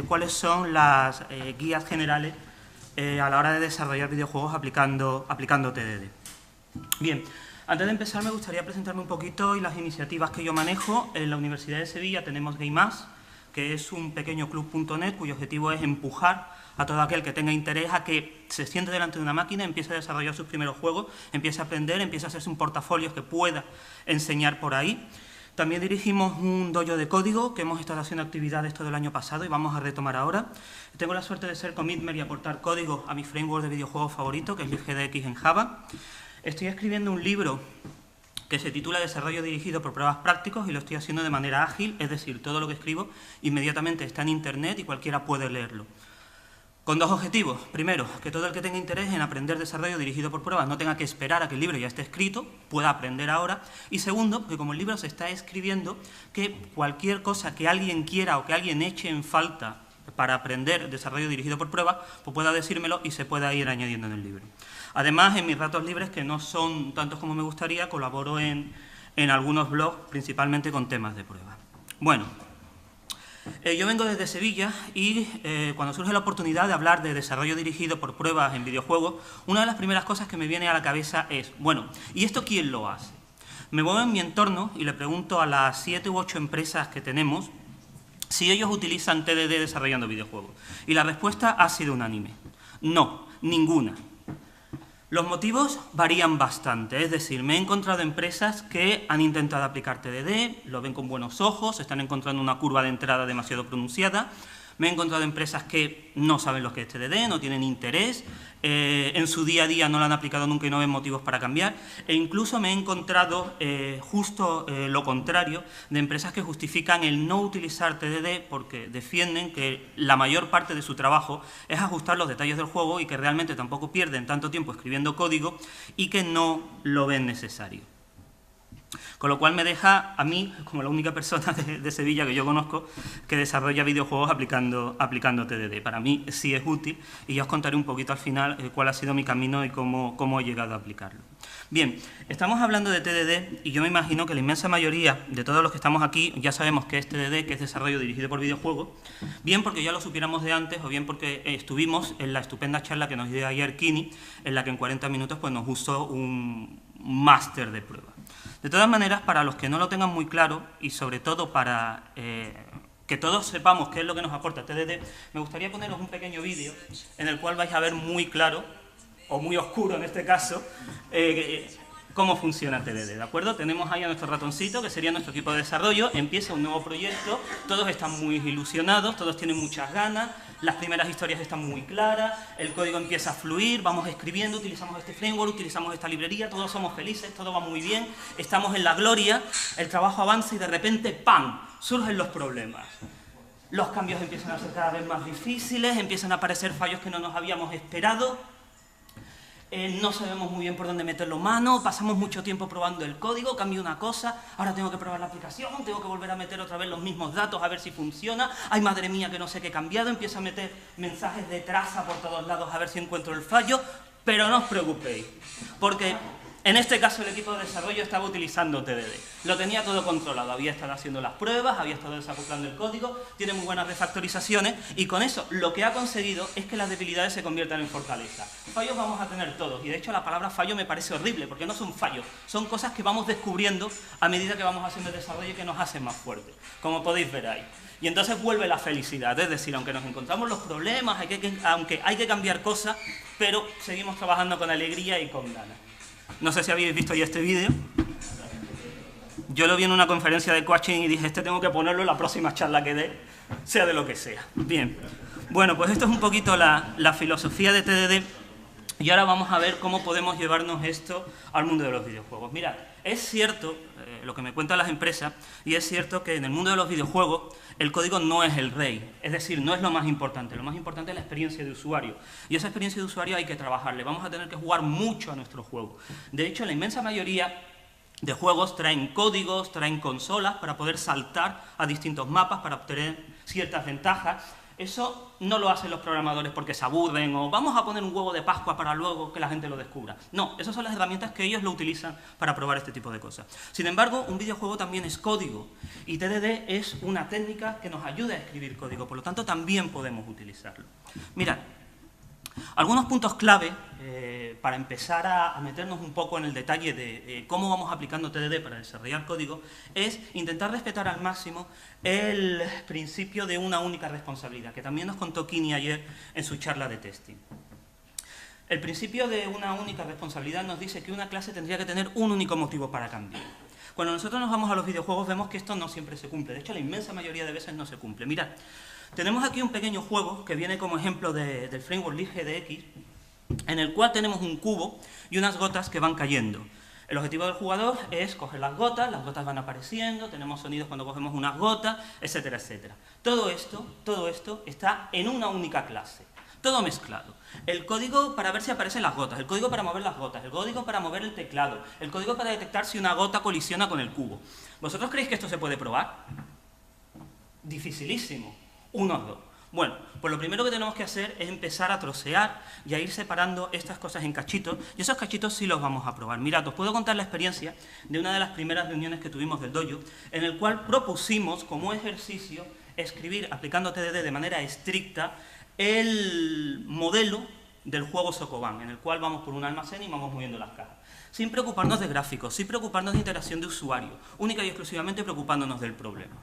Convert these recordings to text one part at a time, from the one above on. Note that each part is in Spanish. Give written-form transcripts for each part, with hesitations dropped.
cuáles son las guías generales a la hora de desarrollar videojuegos aplicando TDD. Bien, antes de empezar me gustaría presentarme un poquito y las iniciativas que yo manejo. En la Universidad de Sevilla tenemos GameAs, que es un pequeño club.net cuyo objetivo es empujar a todo aquel que tenga interés a que se siente delante de una máquina, empiece a desarrollar sus primeros juegos, empiece a aprender, empiece a hacerse un portafolio que pueda enseñar por ahí. También dirigimos un dojo de código, que hemos estado haciendo actividades todo el año pasado y vamos a retomar ahora. Tengo la suerte de ser commitmer y aportar código a mi framework de videojuegos favorito, que es LibGDX en Java. Estoy escribiendo un libro que se titula Desarrollo dirigido por pruebas prácticos y lo estoy haciendo de manera ágil, es decir, todo lo que escribo inmediatamente está en internet y cualquiera puede leerlo. Con dos objetivos. Primero, que todo el que tenga interés en aprender desarrollo dirigido por pruebas no tenga que esperar a que el libro ya esté escrito, pueda aprender ahora. Y segundo, que como el libro se está escribiendo, que cualquier cosa que alguien quiera o que alguien eche en falta para aprender desarrollo dirigido por pruebas, pues pueda decírmelo y se pueda ir añadiendo en el libro. Además, en mis ratos libres, que no son tantos como me gustaría, colaboro en algunos blogs, principalmente con temas de prueba. Bueno, yo vengo desde Sevilla y cuando surge la oportunidad de hablar de desarrollo dirigido por pruebas en videojuegos, una de las primeras cosas que me viene a la cabeza es, bueno, ¿y esto quién lo hace? Me muevo en mi entorno y le pregunto a las 7 u 8 empresas que tenemos si ellos utilizan TDD desarrollando videojuegos. Y la respuesta ha sido unánime. No, ninguna. Los motivos varían bastante, es decir, me he encontrado empresas que han intentado aplicar TDD, lo ven con buenos ojos, están encontrando una curva de entrada demasiado pronunciada. Me he encontrado empresas que no saben lo que es TDD, no tienen interés, en su día a día no lo han aplicado nunca y no ven motivos para cambiar. E incluso me he encontrado justo lo contrario, de empresas que justifican el no utilizar TDD porque defienden que la mayor parte de su trabajo es ajustar los detalles del juego y que realmente tampoco pierden tanto tiempo escribiendo código y que no lo ven necesario. Con lo cual me deja a mí, como la única persona de Sevilla que yo conozco, que desarrolla videojuegos aplicando TDD. Para mí sí es útil y ya os contaré un poquito al final cuál ha sido mi camino y cómo he llegado a aplicarlo. Bien, estamos hablando de TDD y yo me imagino que la inmensa mayoría de todos los que estamos aquí ya sabemos qué es TDD, que es desarrollo dirigido por videojuegos, bien porque ya lo supiéramos de antes o bien porque estuvimos en la estupenda charla que nos dio ayer Kini, en la que en 40 minutos pues, nos usó un máster de prueba. De todas maneras, para los que no lo tengan muy claro y sobre todo para que todos sepamos qué es lo que nos aporta TDD, me gustaría poneros un pequeño vídeo en el cual vais a ver muy claro, o muy oscuro en este caso, cómo funciona TDD, ¿de acuerdo? Tenemos ahí a nuestro ratoncito, que sería nuestro equipo de desarrollo, empieza un nuevo proyecto, todos están muy ilusionados, todos tienen muchas ganas, las primeras historias están muy claras, el código empieza a fluir, vamos escribiendo, utilizamos este framework, utilizamos esta librería, todos somos felices, todo va muy bien, estamos en la gloria, el trabajo avanza y de repente, ¡pam!, surgen los problemas. Los cambios empiezan a ser cada vez más difíciles, empiezan a aparecer fallos que no nos habíamos esperado, no sabemos muy bien por dónde meterlo mano, pasamos mucho tiempo probando el código, cambio una cosa, ahora tengo que probar la aplicación, tengo que volver a meter otra vez los mismos datos a ver si funciona, ay madre mía que no sé qué he cambiado, empiezo a meter mensajes de traza por todos lados a ver si encuentro el fallo, pero no os preocupéis, porque en este caso el equipo de desarrollo estaba utilizando TDD, lo tenía todo controlado, había estado haciendo las pruebas, había estado desacoplando el código, tiene muy buenas refactorizaciones y con eso lo que ha conseguido es que las debilidades se conviertan en fortaleza. Fallos vamos a tener todos y de hecho la palabra fallo me parece horrible porque no son fallos, son cosas que vamos descubriendo a medida que vamos haciendo el desarrollo y que nos hacen más fuertes, como podéis ver ahí. Y entonces vuelve la felicidad, es decir, aunque nos encontramos los problemas, aunque hay que cambiar cosas, pero seguimos trabajando con alegría y con ganas. No sé si habéis visto ya este vídeo. Yo lo vi en una conferencia de coaching y dije, tengo que ponerlo en la próxima charla que dé, sea de lo que sea. Bien. Bueno, pues esto es un poquito la filosofía de TDD y ahora vamos a ver cómo podemos llevarnos esto al mundo de los videojuegos. Mirad, es cierto lo que me cuentan las empresas y es cierto que en el mundo de los videojuegos el código no es el rey, es decir, no es lo más importante es la experiencia de usuario y esa experiencia de usuario hay que trabajarle, vamos a tener que jugar mucho a nuestro juego. De hecho, la inmensa mayoría de juegos traen códigos, traen consolas para poder saltar a distintos mapas, para obtener ciertas ventajas. Eso no lo hacen los programadores porque se aburren o vamos a poner un huevo de Pascua para luego que la gente lo descubra. No, esas son las herramientas que ellos lo utilizan para probar este tipo de cosas. Sin embargo, un videojuego también es código y TDD es una técnica que nos ayuda a escribir código, por lo tanto también podemos utilizarlo. Mirad, algunos puntos clave para empezar a meternos un poco en el detalle de cómo vamos aplicando TDD para desarrollar código es intentar respetar al máximo el principio de una única responsabilidad, que también nos contó Kini ayer en su charla de testing. El principio de una única responsabilidad nos dice que una clase tendría que tener un único motivo para cambiar. Cuando nosotros nos vamos a los videojuegos vemos que esto no siempre se cumple, de hecho la inmensa mayoría de veces no se cumple. Mirad, tenemos aquí un pequeño juego que viene como ejemplo del framework LibGDX, en el cual tenemos un cubo y unas gotas que van cayendo. El objetivo del jugador es coger las gotas van apareciendo, tenemos sonidos cuando cogemos unas gotas, etcétera, etcétera. Todo esto está en una única clase, todo mezclado. El código para ver si aparecen las gotas, el código para mover las gotas, el código para mover el teclado, el código para detectar si una gota colisiona con el cubo. ¿Vosotros creéis que esto se puede probar? Dificilísimo. 1 o 2. Bueno, pues lo primero que tenemos que hacer es empezar a trocear y a ir separando estas cosas en cachitos, y esos cachitos sí los vamos a probar. Mirad, os puedo contar la experiencia de una de las primeras reuniones que tuvimos del dojo, en el cual propusimos como ejercicio escribir, aplicando TDD de manera estricta, el modelo del juego Sokoban, en el cual vamos por un almacén y vamos moviendo las cajas. Sin preocuparnos de gráficos, sin preocuparnos de interacción de usuario, única y exclusivamente preocupándonos del problema.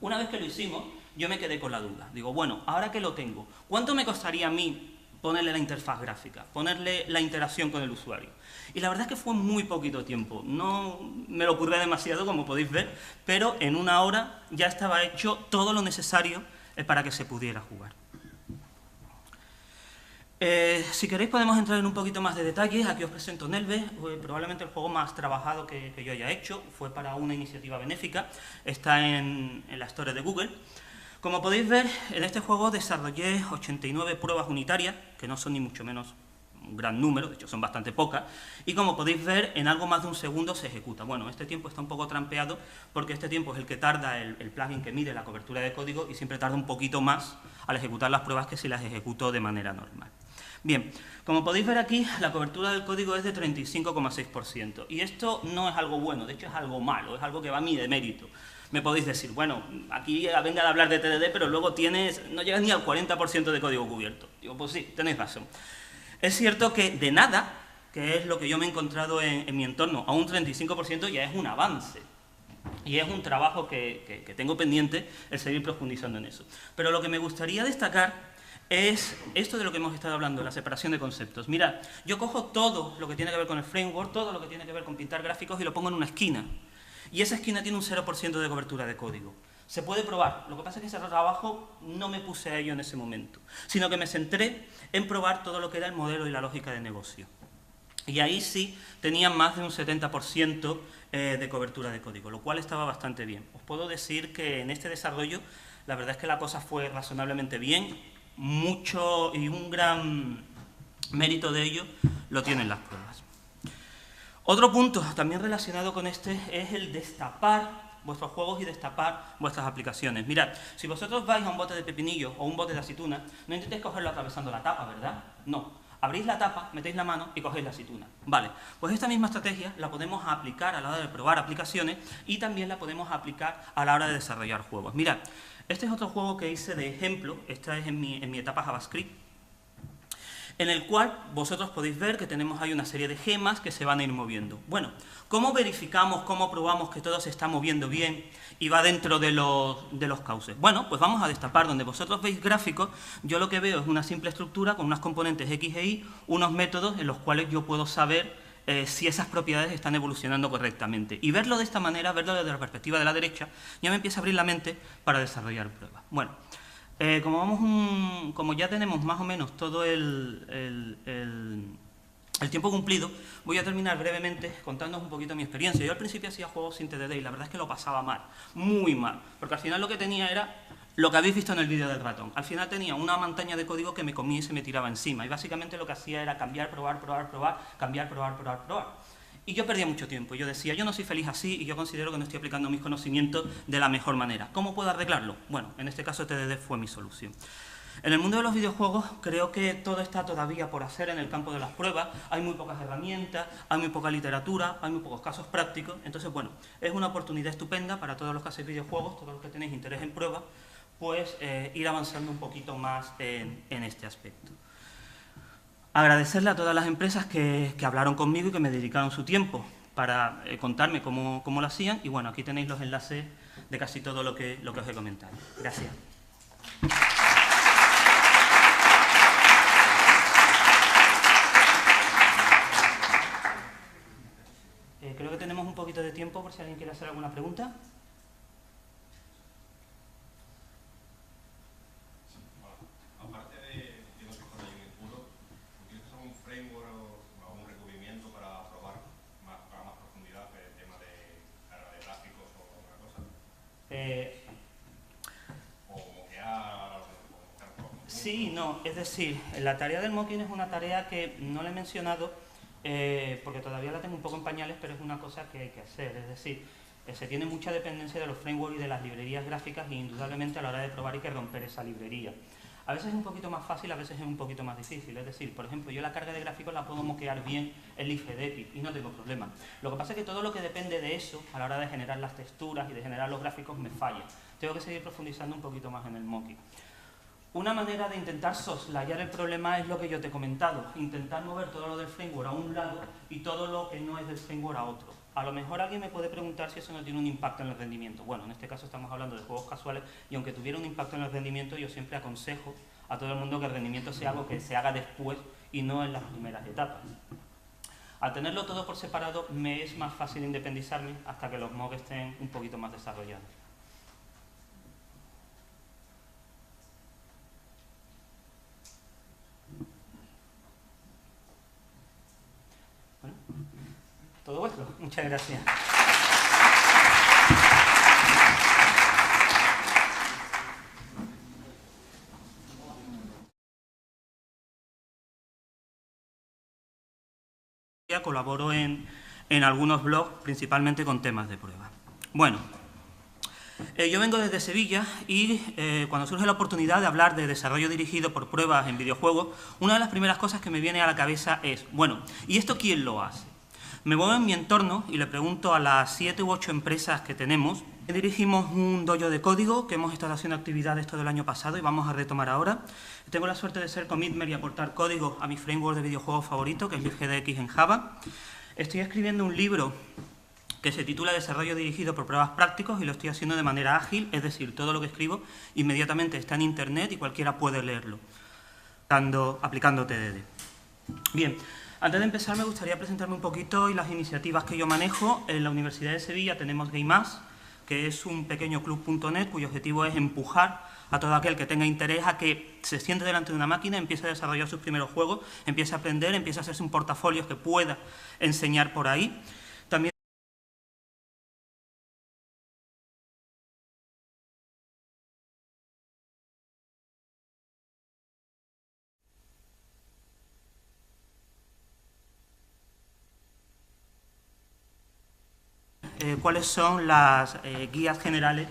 Una vez que lo hicimos, yo me quedé con la duda. Digo, bueno, ahora que lo tengo, ¿cuánto me costaría a mí ponerle la interfaz gráfica, ponerle la interacción con el usuario? Y la verdad es que fue muy poquito tiempo. No me lo ocurre demasiado, como podéis ver, pero en 1 hora ya estaba hecho todo lo necesario para que se pudiera jugar. Si queréis podemos entrar en un poquito más de detalles. Aquí os presento Nelve, probablemente el juego más trabajado que yo haya hecho. Fue para una iniciativa benéfica, está en la Store de Google. Como podéis ver, en este juego desarrollé 89 pruebas unitarias, que no son ni mucho menos un gran número, de hecho son bastante pocas, y como podéis ver, en algo más de 1 segundo se ejecuta. Bueno, este tiempo está un poco trampeado, porque este tiempo es el que tarda el plugin que mide la cobertura de código, y siempre tarda un poquito más al ejecutar las pruebas que si las ejecuto de manera normal. Bien, como podéis ver aquí, la cobertura del código es de 35,6%, y esto no es algo bueno, de hecho es algo malo, es algo que va a mi demérito. Me podéis decir, bueno, aquí venga de hablar de TDD, pero luego no llegas ni al 40% de código cubierto. Digo, pues sí, tenéis razón. Es cierto que de nada, que es lo que yo me he encontrado en mi entorno, a un 35% ya es un avance. Y es un trabajo que tengo pendiente el seguir profundizando en eso. Pero lo que me gustaría destacar es esto de lo que hemos estado hablando, la separación de conceptos. Mirad, yo cojo todo lo que tiene que ver con el framework, todo lo que tiene que ver con pintar gráficos y lo pongo en una esquina. Y esa esquina tiene un 0% de cobertura de código. Se puede probar, lo que pasa es que ese trabajo no me puse a ello en ese momento, sino que me centré en probar todo lo que era el modelo y la lógica de negocio. Y ahí sí tenía más de un 70% de cobertura de código, lo cual estaba bastante bien. Os puedo decir que en este desarrollo la verdad es que la cosa fue razonablemente bien, mucho y un gran mérito de ello lo tienen las pruebas. Otro punto también relacionado con este es el destapar vuestros juegos y destapar vuestras aplicaciones. Mirad, si vosotros vais a un bote de pepinillo o un bote de aceituna, no intentéis cogerlo atravesando la tapa, ¿verdad? No. Abrís la tapa, metéis la mano y cogéis la aceituna. Vale, pues esta misma estrategia la podemos aplicar a la hora de probar aplicaciones y también la podemos aplicar a la hora de desarrollar juegos. Mirad, este es otro juego que hice de ejemplo, esta es en mi etapa JavaScript, en el cual vosotros podéis ver que tenemos ahí una serie de gemas que se van a ir moviendo. Bueno, ¿cómo verificamos, cómo probamos que todo se está moviendo bien y va dentro de los cauces? Bueno, pues vamos a destapar. Donde vosotros veis gráficos, yo lo que veo es una simple estructura con unas componentes X e Y, unos métodos en los cuales yo puedo saber si esas propiedades están evolucionando correctamente. Y verlo de esta manera, verlo desde la perspectiva de la derecha, ya me empieza a abrir la mente para desarrollar pruebas. Bueno, como ya tenemos más o menos todo el tiempo cumplido, voy a terminar brevemente contándoos un poquito mi experiencia. Yo al principio hacía juegos sin TDD y la verdad es que lo pasaba mal, muy mal, porque al final lo que tenía era lo que habéis visto en el vídeo del ratón. Al final tenía una montaña de código que me comía y se me tiraba encima, y básicamente lo que hacía era cambiar, probar, probar, probar, cambiar, probar, probar, probar. Y yo perdía mucho tiempo. Yo decía, yo no soy feliz así y yo considero que no estoy aplicando mis conocimientos de la mejor manera. ¿Cómo puedo arreglarlo? Bueno, en este caso TDD fue mi solución. En el mundo de los videojuegos creo que todo está todavía por hacer en el campo de las pruebas. Hay muy pocas herramientas, hay muy poca literatura, hay muy pocos casos prácticos. Entonces, bueno, es una oportunidad estupenda para todos los que hacéis videojuegos, todos los que tenéis interés en pruebas, pues ir avanzando un poquito más en este aspecto. Agradecerle a todas las empresas que hablaron conmigo y que me dedicaron su tiempo para contarme cómo lo hacían. Y bueno, aquí tenéis los enlaces de casi todo lo que os he comentado. Gracias. Creo que tenemos un poquito de tiempo por si alguien quiere hacer alguna pregunta. Aparte de los que están ahí en el puro, ¿utilizas algún framework o algún recubrimiento para probar para más profundidad el tema de carga de gráficos o alguna cosa? ¿O moquear? Sí, no, es decir, la tarea del mocking es una tarea que no le he mencionado porque todavía la tengo un poco en pañales, pero es una cosa que hay que hacer. Es decir, se tiene mucha dependencia de los frameworks y de las librerías gráficas y indudablemente a la hora de probar hay que romper esa librería. A veces es un poquito más fácil, a veces es un poquito más difícil. Es decir, por ejemplo, yo la carga de gráficos la puedo moquear bien en LibGDX y no tengo problema. Lo que pasa es que todo lo que depende de eso, a la hora de generar las texturas y de generar los gráficos, me falla. Tengo que seguir profundizando un poquito más en el mocking. Una manera de intentar soslayar el problema es lo que yo te he comentado, intentar mover todo lo del framework a un lado y todo lo que no es del framework a otro. A lo mejor alguien me puede preguntar si eso no tiene un impacto en el rendimiento. Bueno, en este caso estamos hablando de juegos casuales y aunque tuviera un impacto en el rendimiento, yo siempre aconsejo a todo el mundo que el rendimiento sea algo que se haga después y no en las primeras etapas. Al tenerlo todo por separado, me es más fácil independizarme hasta que los mocks estén un poquito más desarrollados. Bueno, todo vuestro. Muchas gracias. Colaboro en algunos blogs, principalmente con temas de prueba. Bueno, yo vengo desde Sevilla y cuando surge la oportunidad de hablar de desarrollo dirigido por pruebas en videojuegos, una de las primeras cosas que me viene a la cabeza es, bueno, ¿y esto quién lo hace? Me muevo en mi entorno y le pregunto a las 7 u 8 empresas que tenemos. Dirigimos un dojo de código que hemos estado haciendo actividades todo el año pasado y vamos a retomar ahora. Tengo la suerte de ser commitmer y aportar código a mi framework de videojuegos favorito, que es LibGDX en Java. Estoy escribiendo un libro que se titula Desarrollo dirigido por pruebas prácticos y lo estoy haciendo de manera ágil, es decir, todo lo que escribo inmediatamente está en internet y cualquiera puede leerlo, aplicando TDD. Bien. Antes de empezar me gustaría presentarme un poquito y las iniciativas que yo manejo. En la Universidad de Sevilla tenemos GameAs, que es un pequeño club.net cuyo objetivo es empujar a todo aquel que tenga interés a que se siente delante de una máquina, empiece a desarrollar sus primeros juegos, empiece a aprender, empiece a hacerse un portafolio que pueda enseñar por ahí. También cuáles son las guías generales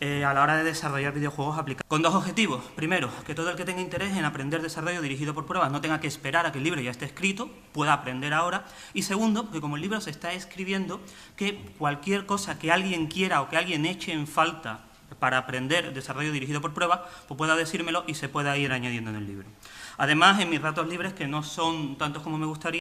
a la hora de desarrollar videojuegos aplicados. Con dos objetivos. Primero, que todo el que tenga interés en aprender desarrollo dirigido por pruebas no tenga que esperar a que el libro ya esté escrito, pueda aprender ahora. Y segundo, que como el libro se está escribiendo, que cualquier cosa que alguien quiera o que alguien eche en falta para aprender desarrollo dirigido por pruebas, pues pueda decírmelo y se pueda ir añadiendo en el libro. Además, en mis ratos libres, que no son tantos como me gustaría,